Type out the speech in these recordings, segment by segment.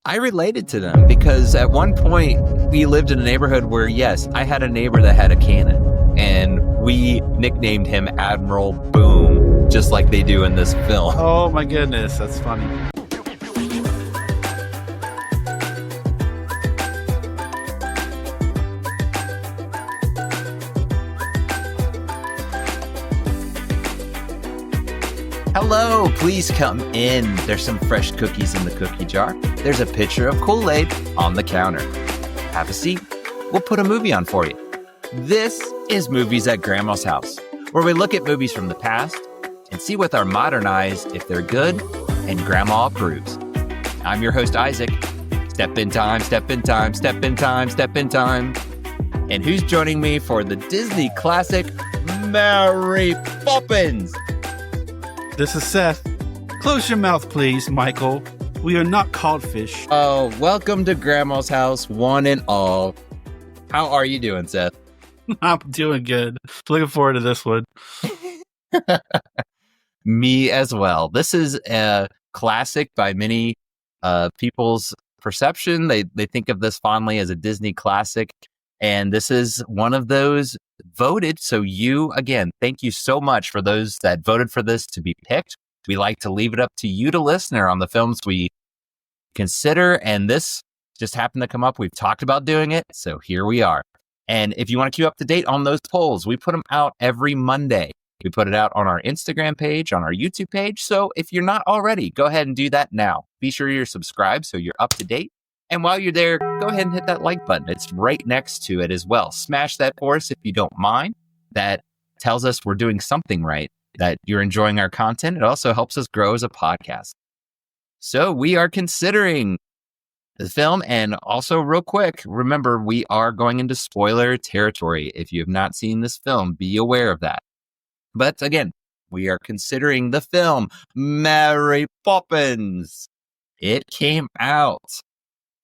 I related to them because at one point we lived in a neighborhood where, yes, I had a neighbor that had a cannon and we nicknamed him Admiral Boom, just like they do in this film. Oh my goodness, that's funny. Hello, please come in. There's some fresh cookies in the cookie jar. There's a pitcher of Kool-Aid on the counter. Have a seat. We'll put a movie on for you. This is Movies at Grandma's House, where we look at movies from the past and see with our modern eyes if they're good and Grandma approves. I'm your host, Isaac. Step in time, step in time, step in time, step in time. And who's joining me for the Disney classic, Mary Poppins? This is Seth. Close your mouth, please, Michael. We are not codfish. Oh, welcome to Grandma's House, one and all. How are you doing, Seth? I'm doing good. Looking forward to this one. Me as well. This is a classic by many people's perception. They think of this fondly as a Disney classic. And this is one of those voted. So you, again, thank you so much for those that voted for this to be picked. We like to leave it up to you to listener on the films we consider. And this just happened to come up. We've talked about doing it. So here we are. And if you want to keep up to date on those polls, we put them out every Monday. We put it out on our Instagram page, on our YouTube page. So if you're not already, go ahead and do that now. Be sure you're subscribed so you're up to date. And while you're there, go ahead and hit that like button. It's right next to it as well. Smash that for us if you don't mind. That tells us we're doing something right, that you're enjoying our content. It also helps us grow as a podcast. So we are considering the film. And also real quick, remember, we are going into spoiler territory. If you have not seen this film, be aware of that. But again, we are considering the film Mary Poppins. It came out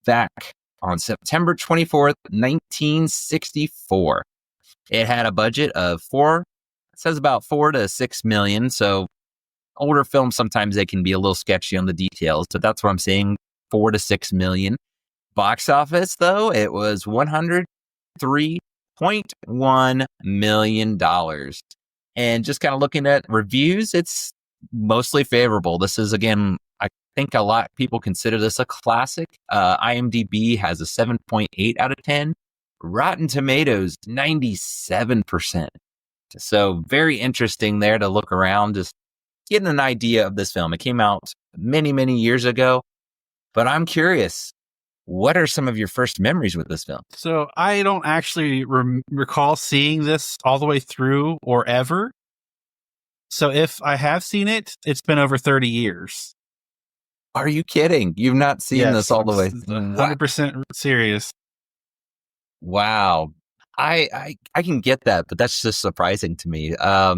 back on September 24th, 1964. It had a budget of it says about 4 to 6 million. So older films, sometimes they can be a little sketchy on the details, but that's what I'm saying, 4 to 6 million. Box office, though, it was $103.1 million. And just kind of looking at reviews, it's mostly favorable. This is, again, I think a lot of people consider this a classic. IMDb has a 7.8 out of 10. Rotten Tomatoes, 97%. So very interesting there to look around, just getting an idea of this film. It came out many, many years ago, but I'm curious, what are some of your first memories with this film? So I don't actually recall seeing this all the way through or ever. So if I have seen it, it's been over 30 years. Are you kidding? You've not seen this all the way? 100% serious. Wow. I can get that, but that's just surprising to me.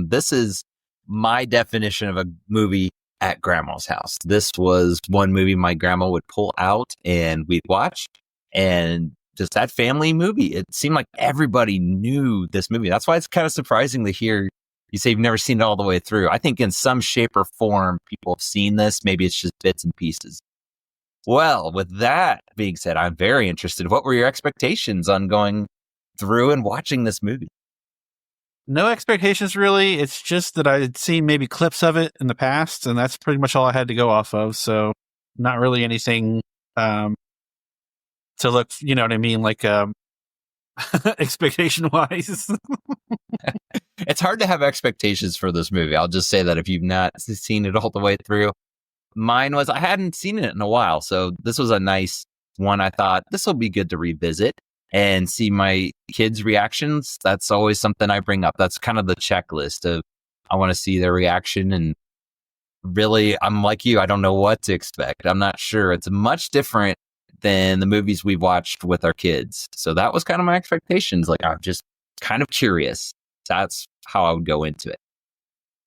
This is my definition of a movie at Grandma's house. This was one movie my grandma would pull out and we'd watch, and just that family movie. It seemed like everybody knew this movie. That's why it's kind of surprising to hear you say you've never seen it all the way through. I think in some shape or form, people have seen this. Maybe it's just bits and pieces. Well, with that being said, I'm very interested. What were your expectations on going through and watching this movie? No expectations, really. It's just that I had seen maybe clips of it in the past, and that's pretty much all I had to go off of. So not really anything to look, you know what I mean, like expectation-wise. It's hard to have expectations for this movie. I'll just say that if you've not seen it all the way through. Mine was, I hadn't seen it in a while, so this was a nice one. I thought this will be good to revisit and see my kids' reactions. That's always something I bring up. That's kind of the checklist of, I want to see their reaction. And really, I'm like you, I don't know what to expect. I'm not sure. It's much different than the movies we watched with our kids. So that was kind of my expectations. Like, I'm just kind of curious. That's how I would go into it.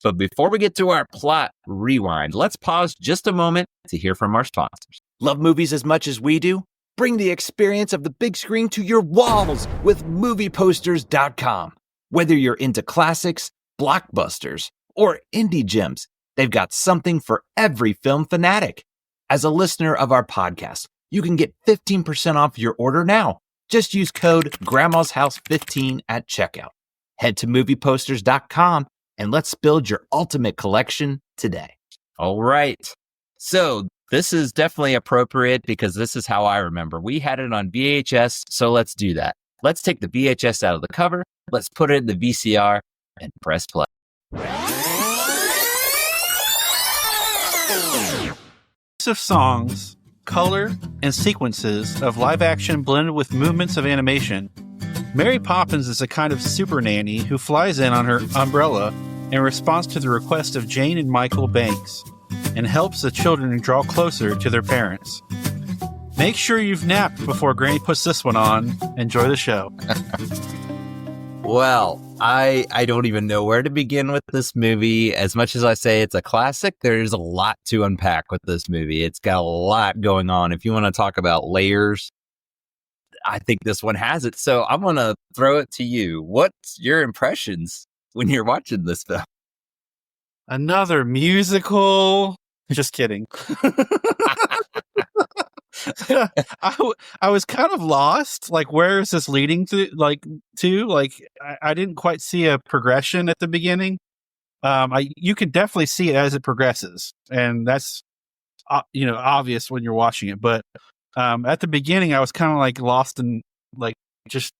But before we get to our plot rewind, let's pause just a moment to hear from our sponsors. Love movies as much as we do? Bring the experience of the big screen to your walls with movieposters.com. Whether you're into classics, blockbusters, or indie gems, they've got something for every film fanatic. As a listener of our podcast, you can get 15% off your order now. Just use code Grandma's House 15 at checkout. Head to movieposters.com and let's build your ultimate collection today. All right. So this is definitely appropriate because this is how I remember. We had it on VHS, so let's do that. Let's take the VHS out of the cover. Let's put it in the VCR and press play. Of songs, color, and sequences of live action blended with movements of animation. Mary Poppins is a kind of super nanny who flies in on her umbrella in response to the request of Jane and Michael Banks and helps the children draw closer to their parents. Make sure you've napped before Granny puts this one on. Enjoy the show. Well, I don't even know where to begin with this movie. As much as I say it's a classic, there's a lot to unpack with this movie. It's got a lot going on. If you want to talk about layers, I think this one has it. So I'm going to throw it to you. What's your impressions when you're watching this film? Another musical. Just kidding. I was kind of lost. Like, where is this leading to? I didn't quite see a progression at the beginning. You can definitely see it as it progresses, and that's obvious when you're watching it. But at the beginning, I was kind of like lost in like just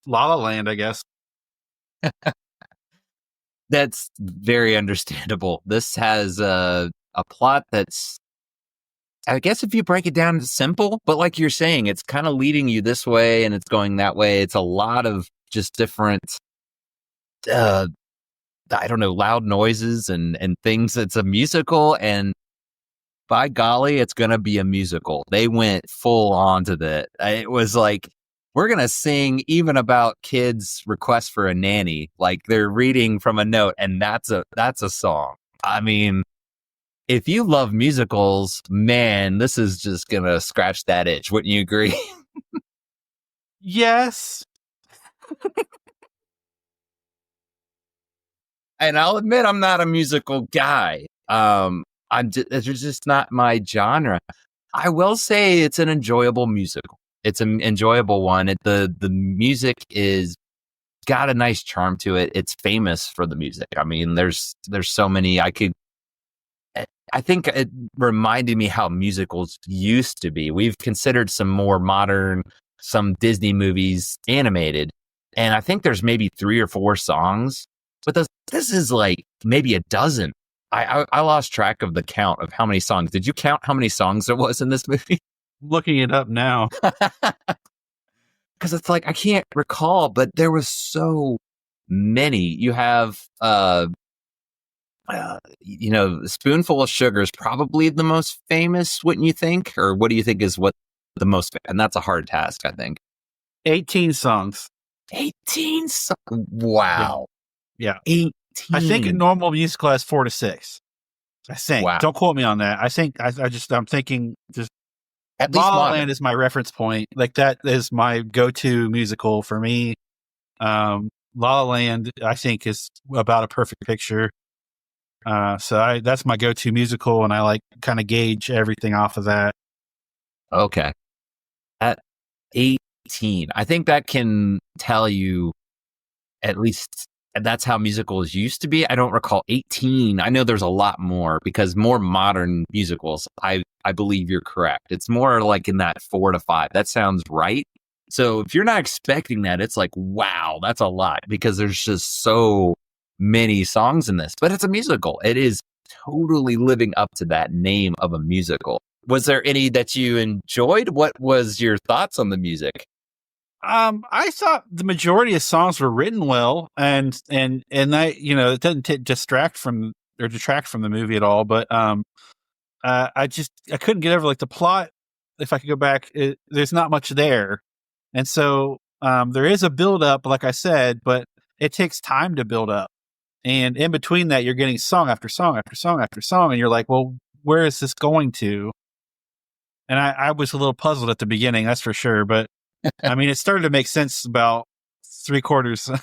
La La Land, I guess. That's very understandable. This has a plot that's, I guess if you break it down, it's simple, but like you're saying, it's kind of leading you this way and it's going that way. It's a lot of just different, I don't know, loud noises and things. It's a musical, and by golly, it's going to be a musical. They went full on to that. It was like, we're going to sing even about kids' requests for a nanny. Like they're reading from a note, and that's a song. I mean, if you love musicals, man, this is just going to scratch that itch. Wouldn't you agree? Yes. And I'll admit I'm not a musical guy. It's just not my genre. I will say it's an enjoyable musical. It's an enjoyable one. The music is got a nice charm to it. It's famous for the music. I mean, there's so many. I think it reminded me how musicals used to be. We've considered some more modern, some Disney movies animated, and I think there's maybe 3 or 4 songs, but this is like maybe a dozen. I lost track of the count of how many songs. Did you count how many songs there was in this movie? Looking it up now. Because it's like, I can't recall, but there was so many. You have, Spoonful of Sugar is probably the most famous, wouldn't you think? Or what do you think is what the most, and that's a hard task, I think. 18 songs. 18 songs. Wow. Yeah. 18. I think a normal musical has 4 to 6. I think. Wow. Don't quote me on that. I think I'm thinking just At least La La modern. Land is my reference point. Like that is my go-to musical for me. La La Land, I think, is about a perfect picture. So that's my go-to musical, and I like kind of gauge everything off of that. Okay. At 18, I think that can tell you at least that's how musicals used to be. I don't recall 18. I know there's a lot more because more modern musicals, I believe you're correct. It's more like in that 4 to 5. That sounds right. So if you're not expecting that, it's like, wow, that's a lot because there's just so many songs in this, but it's a musical. It is totally living up to that name of a musical. Was there any that you enjoyed? What was your thoughts on the music? I thought the majority of songs were written well, and that, it doesn't detract from the movie at all. But I couldn't get over like the plot. If I could go back, there's not much there, and so there is a build up, like I said, but it takes time to build up, and in between that, you're getting song after song after song after song, and you're like, well, where is this going to? And I was a little puzzled at the beginning, that's for sure, but. I mean, it started to make sense about 3/4.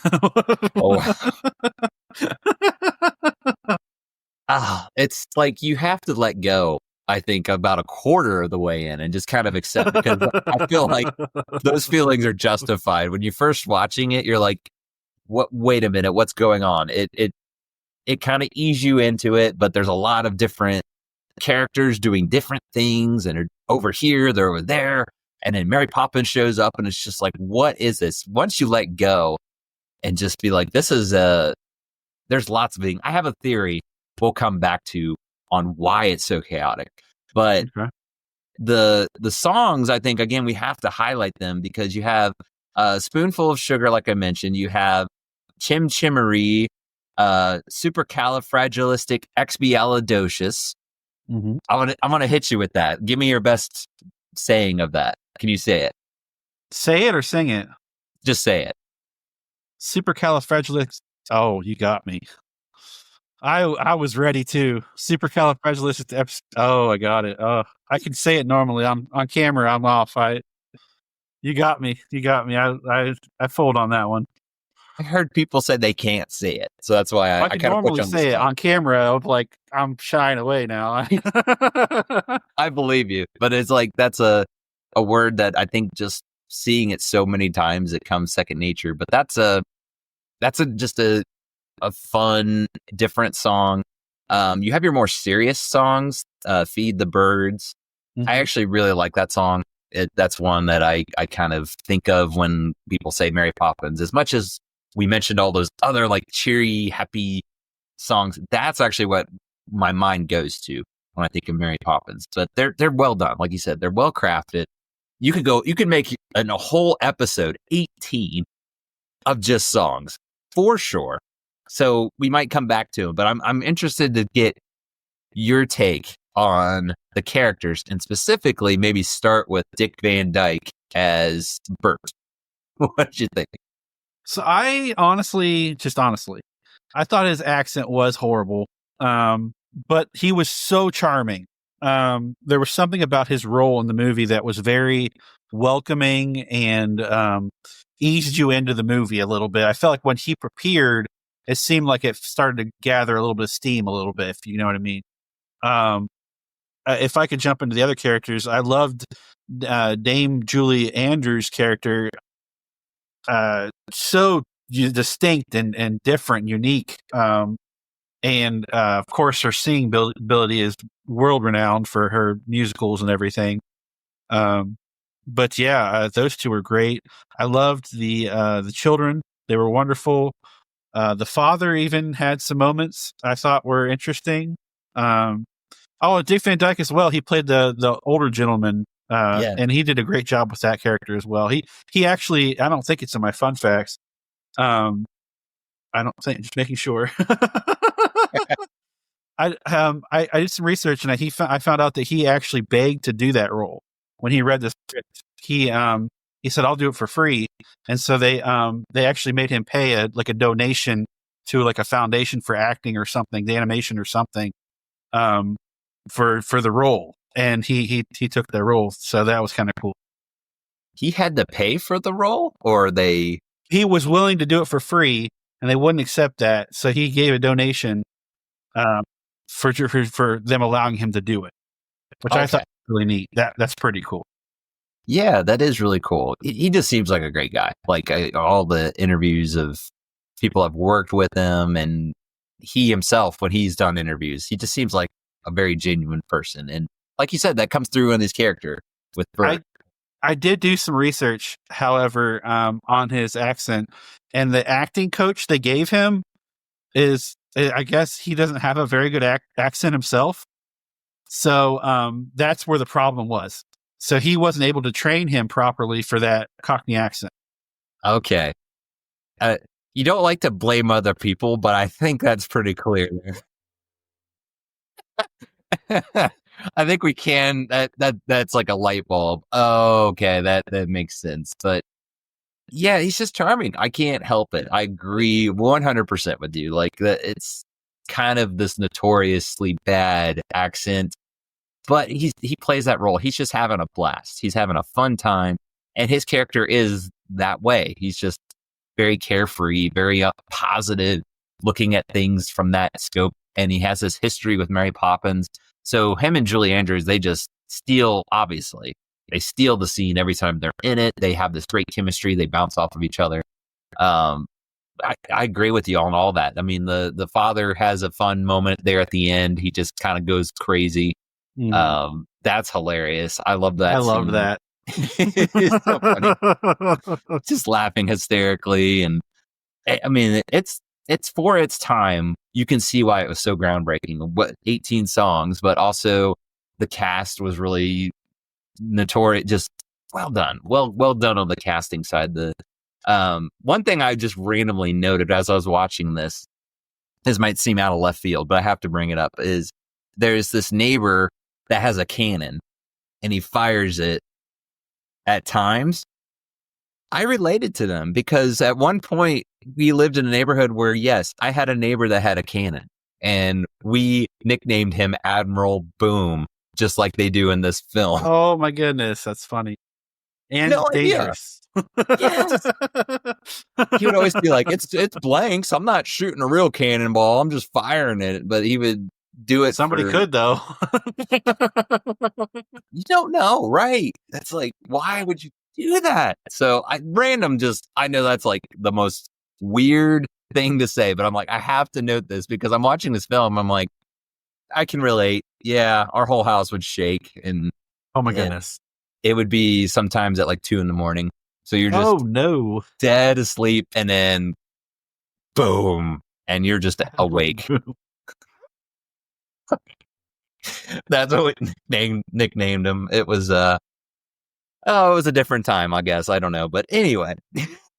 Oh, it's like you have to let go I think, about a quarter of the way in and just kind of accept, because I feel like those feelings are justified. When you're first watching it, you're like, "What? Wait a minute, what's going on?" It kind of ease you into it, but there's a lot of different characters doing different things, and they're over here, they're over there, and then Mary Poppins shows up, and it's just like, what is this? Once you let go and just be like, this is there's lots of things. I have a theory we'll come back to on why it's so chaotic, but Okay. the songs, I think, again, we have to highlight them because you have a Spoonful of Sugar, like I mentioned, you have Chim Chimery, Supercalifragilisticexpialidocious. Mm-hmm. I'm gonna hit you with that. Give me your best saying of that. Can you say it? Say it or sing it. Just say it. Supercalifragilistic. Oh, you got me. I was ready too. Supercalifragilistic. Oh, I got it. Oh, I can say it normally. On camera. I'm off. You got me. You got me. I fold on that one. I heard people say they can't say it, so that's why I I can kind of put normally you on the say it spot. on camera. I'm like, I'm shying away now. I believe you, but it's like that's a word that I think just seeing it so many times it comes second nature. But that's just a fun, different song. You have your more serious songs, Feed the Birds. Mhm. I actually really like that song. That's one that I kind of think of when people say Mary Poppins. As much as we mentioned all those other like cheery, happy songs, that's actually what my mind goes to when I think of Mary Poppins. But they're well done. Like you said, they're well crafted. You could make a whole episode, 18, of just songs for sure. So we might come back to them, but I'm interested to get your take on the characters and specifically maybe start with Dick Van Dyke as Bert. What did you think? So I honestly, I thought his accent was horrible. But he was so charming. There was something about his role in the movie that was very welcoming and eased you into the movie a little bit. I felt like when he prepared, it seemed like it started to gather a little bit of steam a little bit, if you know what I mean. Um, if I could jump into the other characters, I loved Dame Julie Andrews' character. So distinct and different, and unique. And of course, her singing ability is world renowned for her musicals and everything. But yeah, those two were great. I loved the children; they were wonderful. The father even had some moments I thought were interesting. Oh, Dick Van Dyke as well. He played the older gentleman, Yeah. and he did a great job with that character as well. He actually, I don't think it's in my fun facts. I don't think, just making sure. I did some research and I found out that he actually begged to do that role when he read the script. He said, "I'll do it for free," and so they actually made him pay a donation to like a foundation for acting or something, the animation or something, for the role, and he took that role, so that was kind of cool. He had to pay for the role, or they? He was willing to do it for free, and they wouldn't accept that, so he gave a donation for them allowing him to do it, which I thought was really neat. That's pretty cool. Yeah, that is really cool. He just seems like a great guy. Like all the interviews of people have worked with him, and he himself, when he's done interviews, he just seems like a very genuine person. And like you said, that comes through in his character with Bert. I did do some research, however, on his accent, and the acting coach they gave him is, I guess he doesn't have a very good accent himself. So that's where the problem was. So he wasn't able to train him properly for that Cockney accent. Okay. You don't like to blame other people, but I think that's pretty clear there. I think we can. That's like a light bulb. Oh, okay, that makes sense. But yeah, he's just charming. I can't help it. I agree 100% with you. Like it's kind of this notoriously bad accent, but he plays that role. He's just having a blast. He's having a fun time, and his character is that way. He's just very carefree, very positive, looking at things from that scope. And he has this history with Mary Poppins. So him and Julie Andrews, they just steal, obviously. They steal the scene every time they're in it. They have this great chemistry. They bounce off of each other. I agree with you on all that. I mean, the father has a fun moment there at the end. He just kind of goes crazy. That's hilarious. I love that. I love that. It's so funny. Just laughing hysterically. And I mean, it's for its time. You can see why it was so groundbreaking. What 18 songs, but also the cast was really notorious. Just well done. Well done on the casting side. One thing I just randomly noted as I was watching this might seem out of left field, but I have to bring it up, is there's this neighbor that has a cannon and he fires it at times. I related to them because at one point we lived in a neighborhood where, yes, I had a neighbor that had a cannon and we nicknamed him Admiral Boom, just like they do in this film. Oh my goodness. That's funny. And No dangerous. Yes. He would always be like, it's blanks. I'm not shooting a real cannonball. I'm just firing it. But he would do it. Somebody could, though. You don't know, right? That's like, why would you do that? So I know that's like the most weird thing to say, but I'm like, I have to note this because I'm watching this film. I'm like, I can relate. Yeah, our whole house would shake. And oh my goodness. It would be sometimes at like 2 a.m. So you're just dead asleep and then boom, and you're just awake. That's what we nicknamed him. It was it was a different time, I guess. I don't know. But anyway,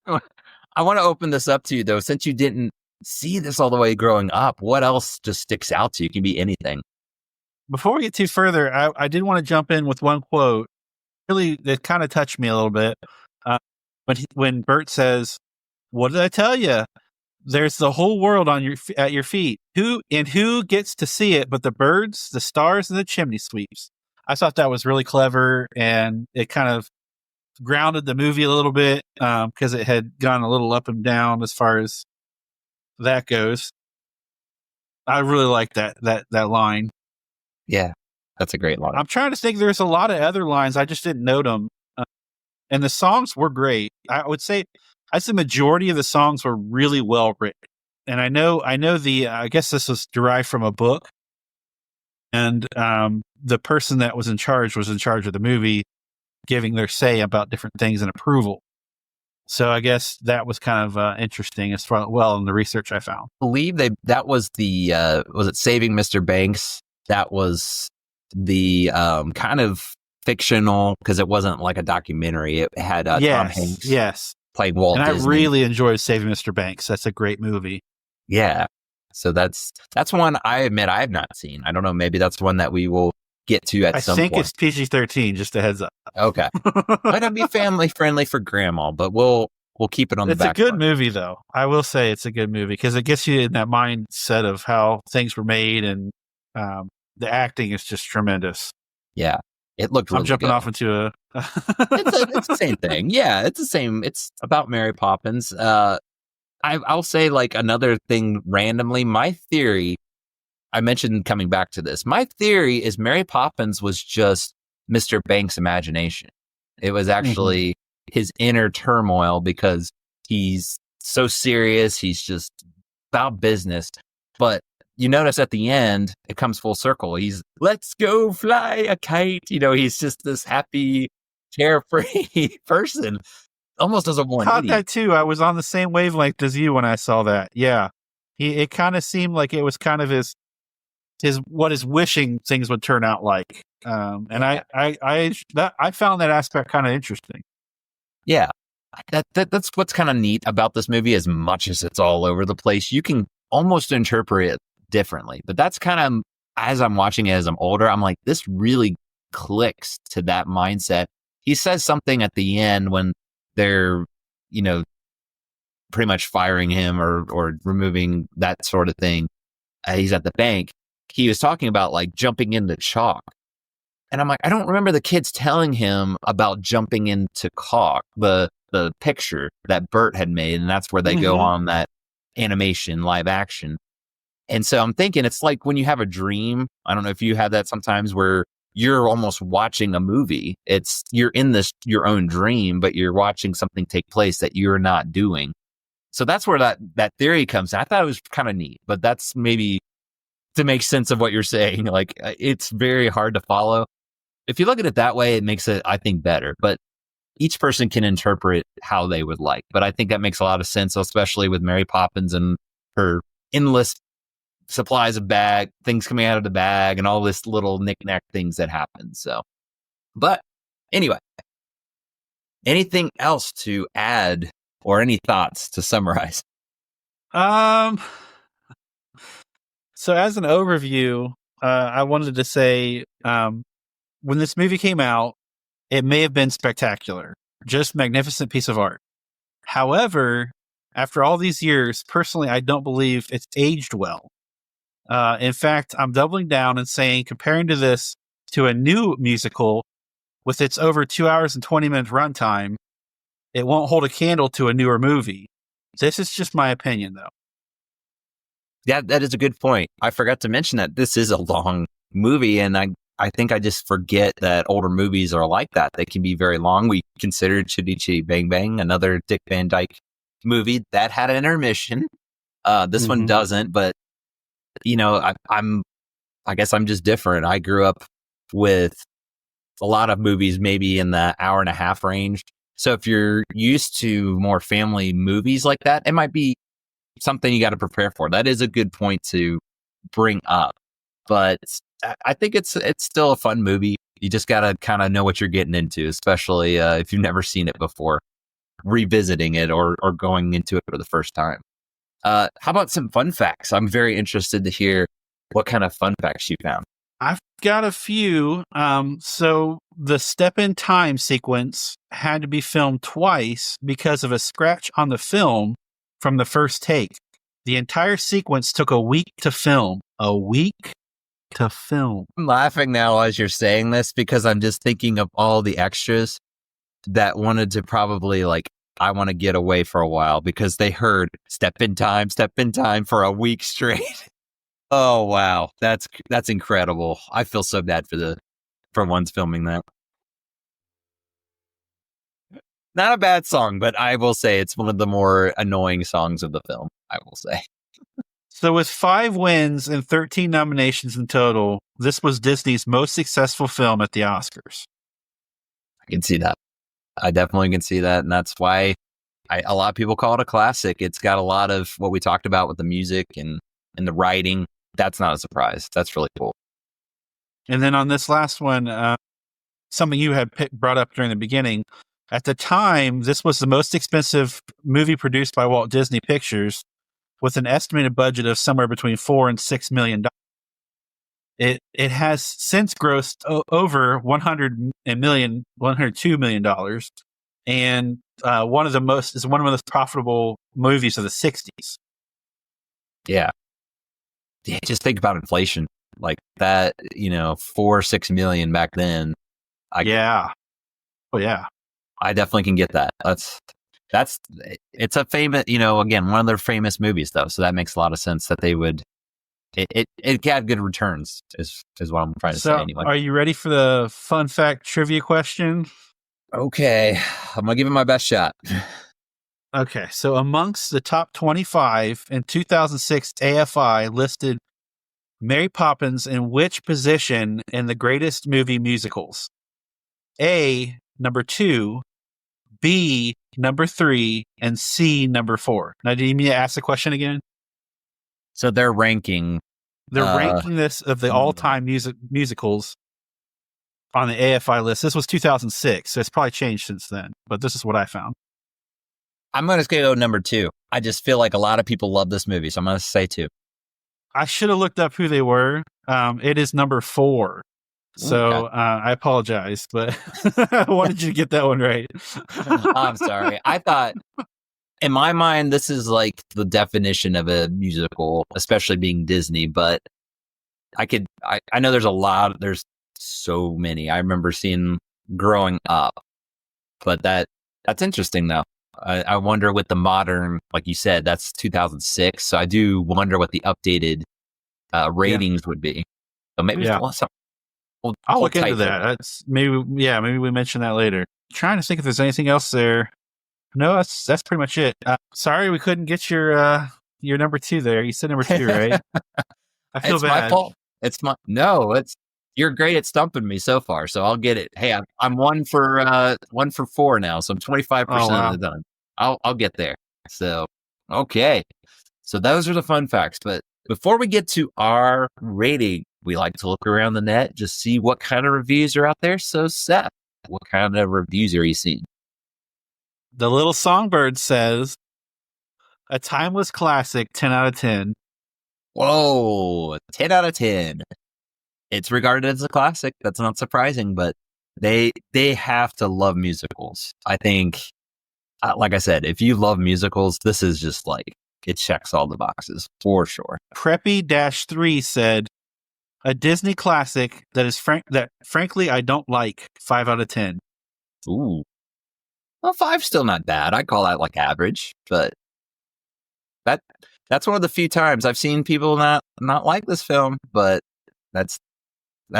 I want to open this up to you though, since you didn't see this all the way growing up. What else just sticks out to you? It can be anything. Before we get too further, I did want to jump in with one quote. Really, that kind of touched me a little bit. When Bert says, "What did I tell you? There's the whole world at your feet. Who gets to see it but the birds, the stars, and the chimney sweeps?" I thought that was really clever, and it kind of grounded the movie a little bit because it had gone a little up and down as far as that goes. I really like that line. Yeah, that's a great line. I'm trying to think. There's a lot of other lines. I just didn't note them. And the songs were great. I would say the majority of the songs were really well written. And I know I guess this was derived from a book. And the person that was in charge of the movie giving their say about different things and approval. So I guess that was kind of interesting as far in the research I found. I believe that was the was it Saving Mr. Banks? That was the kind of fictional, because it wasn't like a documentary. It had Tom Hanks playing Walt Disney. I really enjoyed Saving Mr. Banks. That's a great movie. Yeah. So that's one I admit I have not seen. I don't know. Maybe that's one that we will get to at some point. I think it's PG-13, just a heads up. Okay. Might not be family friendly for grandma, but we'll keep it on the back. It's a good movie, though. I will say it's a good movie because it gets you in that mindset of how things were made, and the acting is just tremendous. Yeah. It looked really I'm jumping good. off into a... it's the same thing. Yeah, it's the same. It's about Mary Poppins. I'll say like another thing randomly. My theory, I mentioned coming back to this. My theory is Mary Poppins was just Mr. Banks' imagination. It was actually his inner turmoil because he's so serious. He's just about business. But you notice at the end, it comes full circle. He's, let's go fly a kite. He's just this happy, carefree person. Almost as a one. Caught that too. I was on the same wavelength as you when I saw that. Yeah. It kind of seemed like it was kind of his what his wishing things would turn out like. And I found that aspect kind of interesting. Yeah. That's what's kind of neat about this movie. As much as it's all over the place, you can almost interpret it differently. But that's kind of, as I'm watching it as I'm older, I'm like, this really clicks to that mindset. He says something at the end when they're, pretty much firing him or removing that sort of thing. He's at the bank. He was talking about like jumping into chalk. And I'm like, I don't remember the kids telling him about jumping into caulk, the picture that Bert had made. And that's where they go on that animation live action. And so I'm thinking it's like when you have a dream. I don't know if you have that sometimes where you're almost watching a movie. You're in your own dream, but you're watching something take place that you're not doing. So that's where that theory comes in. I thought it was kind of neat, but that's maybe to make sense of what you're saying. Like, it's very hard to follow. If you look at it that way, it makes it, I think, better. But each person can interpret how they would like. But I think that makes a lot of sense, especially with Mary Poppins and her endless supplies of things coming out of the bag and all this little knick-knack things that happen. So, but anyway, anything else to add or any thoughts to summarize? So as an overview, I wanted to say, when this movie came out, it may have been spectacular, just magnificent piece of art. However, after all these years, personally, I don't believe it's aged well. In fact, I'm doubling down and saying, comparing to this to a new musical with its over 2 hours and 20 minutes runtime, it won't hold a candle to a newer movie. This is just my opinion, though. Yeah, that is a good point. I forgot to mention that this is a long movie, and I think I just forget that older movies are like that. They can be very long. We considered Chitty Chitty Bang Bang, another Dick Van Dyke movie that had an intermission. This one doesn't, but I guess I'm just different. I grew up with a lot of movies, maybe in the hour and a half range. So if you're used to more family movies like that, it might be something you got to prepare for. That is a good point to bring up. But I think it's still a fun movie. You just got to kind of know what you're getting into, especially if you've never seen it before, revisiting it or going into it for the first time. How about some fun facts? I'm very interested to hear what kind of fun facts you found. I've got a few. So the step in time sequence had to be filmed twice because of a scratch on the film from the first take. The entire sequence took a week to film. A week to film. I'm laughing now as you're saying this because I'm just thinking of all the extras that wanted to probably I want to get away for a while because they heard step in time for a week straight. Oh, wow. That's incredible. I feel so bad for ones filming that. Not a bad song, but I will say it's one of the more annoying songs of the film, I will say. So with 5 wins and 13 nominations in total, this was Disney's most successful film at the Oscars. I can see that. I definitely can see that. And that's why a lot of people call it a classic. It's got a lot of what we talked about with the music and the writing. That's not a surprise. That's really cool. And then on this last one, something you had brought up during the beginning, at the time, this was the most expensive movie produced by Walt Disney Pictures, with an estimated budget of somewhere between $4 and $6 million. It has since grossed over $102 million, and one of the most profitable movies of the 60s. Yeah. Just think about inflation like that. $4-6 million back then. Yeah. Oh yeah. I definitely can get that. It's a famous, again, one of their famous movies though. So that makes a lot of sense that they would, it got good returns is what I'm trying to say anyway. Are you ready for the fun fact trivia question? Okay. I'm going to give it my best shot. Okay. So amongst the top 25 in 2006, AFI listed Mary Poppins in which position in the greatest movie musicals? A, number 2, B, number 3, and C, number 4. Now, do you need me to ask the question again? So they're ranking. They're ranking this of the all-time musicals on the AFI list. This was 2006, so it's probably changed since then. But this is what I found. I'm going to go number 2. I just feel like a lot of people love this movie, so I'm going to say 2. I should have looked up who they were. It is number 4. So Okay. I apologize, but I wanted you to get that one right. I'm sorry. I thought, in my mind, this is like the definition of a musical, especially being Disney. But I know there's so many. I remember seeing growing up, but that's interesting though. I wonder with the modern, like you said, that's 2006. So I do wonder what the updated ratings would be. So maybe I'll look into that. That's maybe we mention that later. Trying to think if there's anything else there. No, that's pretty much it. Sorry we couldn't get your number 2 there. You said number 2, right? I feel bad. My fault. You're great at stumping me so far, so I'll get it. Hey, I'm 1 for 4 now, so I'm 25% of the time. I'll get there. So okay. So those are the fun facts. But before we get to our rating, we like to look around the net, just see what kind of reviews are out there. So Seth, what kind of reviews are you seeing? The Little Songbird says, a timeless classic, 10 out of 10. Whoa, 10 out of 10. It's regarded as a classic. That's not surprising, but they have to love musicals. I think, like I said, if you love musicals, this is just like, it checks all the boxes for sure. Preppy-3 said, a Disney classic that frankly I don't like, 5 out of 10. Ooh. Well, 5's still not bad. I call that like average, but that's one of the few times I've seen people not like this film, but that's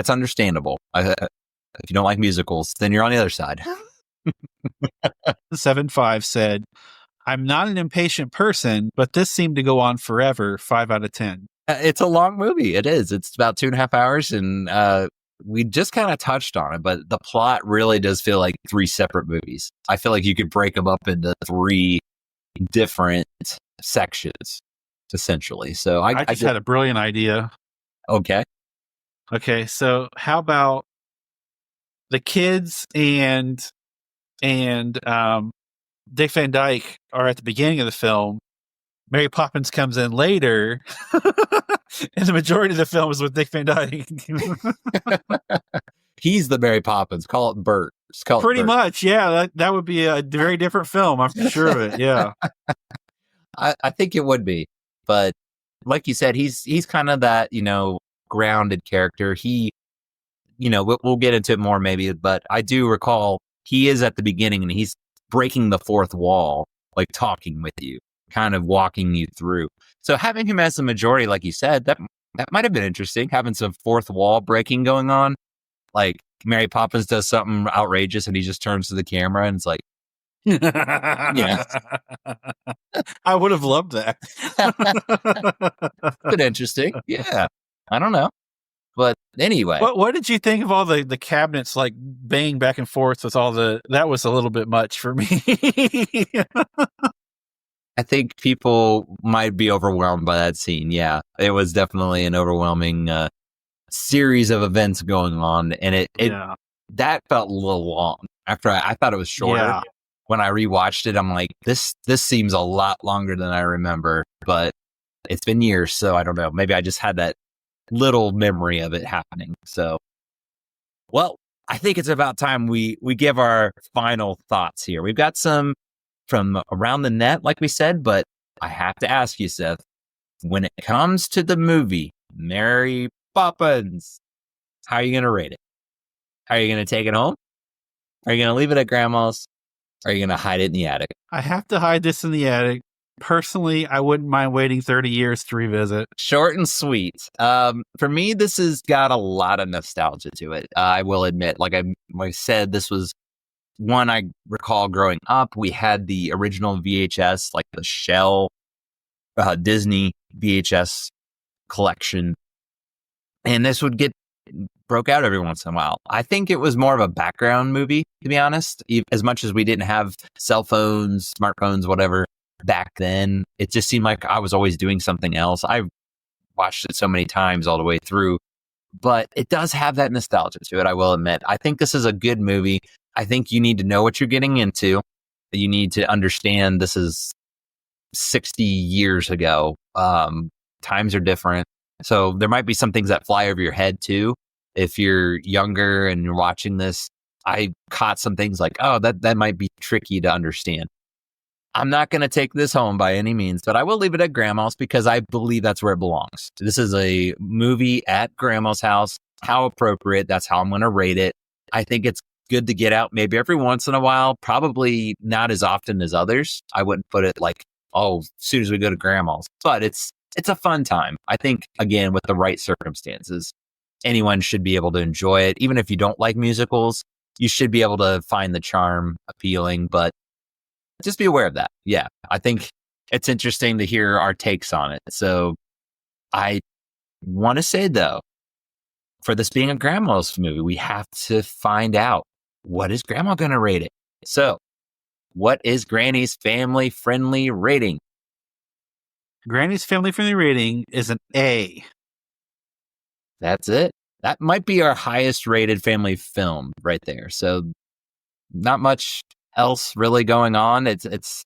understandable. If you don't like musicals, then you're on the other side. 7.5 said, I'm not an impatient person, but this seemed to go on forever, 5 out of 10. It's a long movie. It is. It's about 2.5 hours, and we just kind of touched on it, but the plot really does feel like 3 separate movies. I feel like you could break them up into 3 different sections, essentially. So I just had a brilliant idea. Okay. So how about the kids and Dick Van Dyke are at the beginning of the film. Mary Poppins comes in later, and the majority of the film is with Dick Van Dyke. He's the Mary Poppins. Call it Bert. Pretty much, yeah. That would be a very different film. I'm sure of it. Yeah, I think it would be. But like you said, he's kind of that grounded character. He, we'll get into it more maybe, but I do recall he is at the beginning and he's breaking the fourth wall, like talking with you, kind of walking you through. So having him as the majority, like you said, that might have been interesting, having some fourth wall breaking going on. Like Mary Poppins does something outrageous and he just turns to the camera and it's like, yeah. I would have loved that. Been interesting. Yeah. I don't know. But anyway. What did you think of all the cabinets like banging back and forth with all that was a little bit much for me. I think people might be overwhelmed by that scene. Yeah. It was definitely an overwhelming series of events going on. And that felt a little long. After I thought it was shorter. Yeah. When I rewatched it, I'm like, this seems a lot longer than I remember, but it's been years, so I don't know. Maybe I just had that little memory of it happening. So, well, I think it's about time we give our final thoughts here. We've got some from around the net, like we said, but I have to ask you, Seth, when it comes to the movie Mary Poppins, how are you going to rate it? Are you going to take it home? Are you going to leave it at grandma's? Are you going to hide it in the attic? I have to hide this in the attic. Personally, I wouldn't mind waiting 30 years to revisit. Short and sweet. For me, this has got a lot of nostalgia to it. I will admit, like I said, this was one I recall growing up. We had the original VHS, like the Shell Disney VHS collection. And this would get broke out every once in a while. I think it was more of a background movie, to be honest. As much as we didn't have cell phones, smartphones, whatever, back then, it just seemed like I was always doing something else. I watched it so many times all the way through, but it does have that nostalgia to it, I will admit. I think this is a good movie. I think you need to know what you're getting into. You need to understand this is 60 years ago. Times are different. So there might be some things that fly over your head too. If you're younger and you're watching this, I caught some things like, oh, that might be tricky to understand. I'm not going to take this home by any means, but I will leave it at grandma's because I believe that's where it belongs. This is a movie at grandma's house. How appropriate. That's how I'm going to rate it. I think it's good to get out maybe every once in a while, probably not as often as others. I wouldn't put it like, oh, as soon as we go to grandma's, but it's it's a fun time. I think, again, with the right circumstances, anyone should be able to enjoy it. Even if you don't like musicals, you should be able to find the charm appealing, but just be aware of that. Yeah, I think it's interesting to hear our takes on it. So I want to say, though, for this being a grandma's movie, we have to find out, what is grandma going to rate it? So what is Granny's family-friendly rating? Granny's family-friendly rating is an A. That's it. That might be our highest rated family film right there. So not much else really going on. It's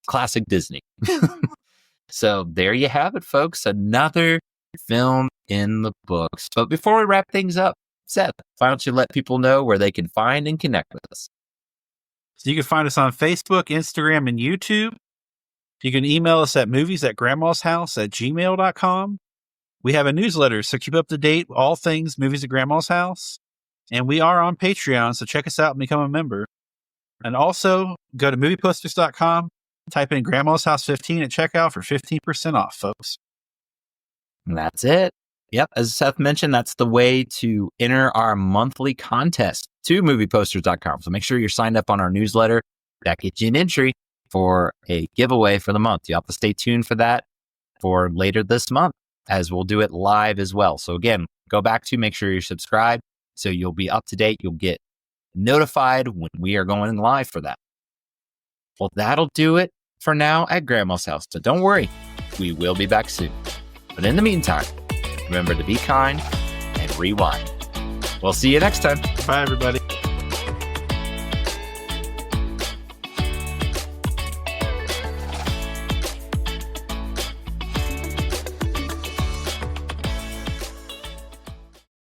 classic Disney. So there you have it, folks. Another film in the books. But before we wrap things up, Seth, why don't you let people know where they can find and connect with us? So you can find us on Facebook, Instagram, and YouTube. You can email us at movies@grandmashouse@gmail.com. We have a newsletter, so keep up to date with all things Movies at Grandma's House. And we are on Patreon, so check us out and become a member. And also, go to movieposters.com, type in Grandma's House 15 at checkout for 15% off, folks. And that's it. Yep, as Seth mentioned, that's the way to enter our monthly contest to movieposters.com. So make sure you're signed up on our newsletter. That gets you an entry for a giveaway for the month. You have to stay tuned for that for later this month, as we'll do it live as well. So again, go back to make sure you're subscribed so you'll be up to date. You'll get notified when we are going live for that. Well, that'll do it for now at Grandma's House. So don't worry, we will be back soon. But in the meantime, remember to be kind and rewind. We'll see you next time. Bye, everybody.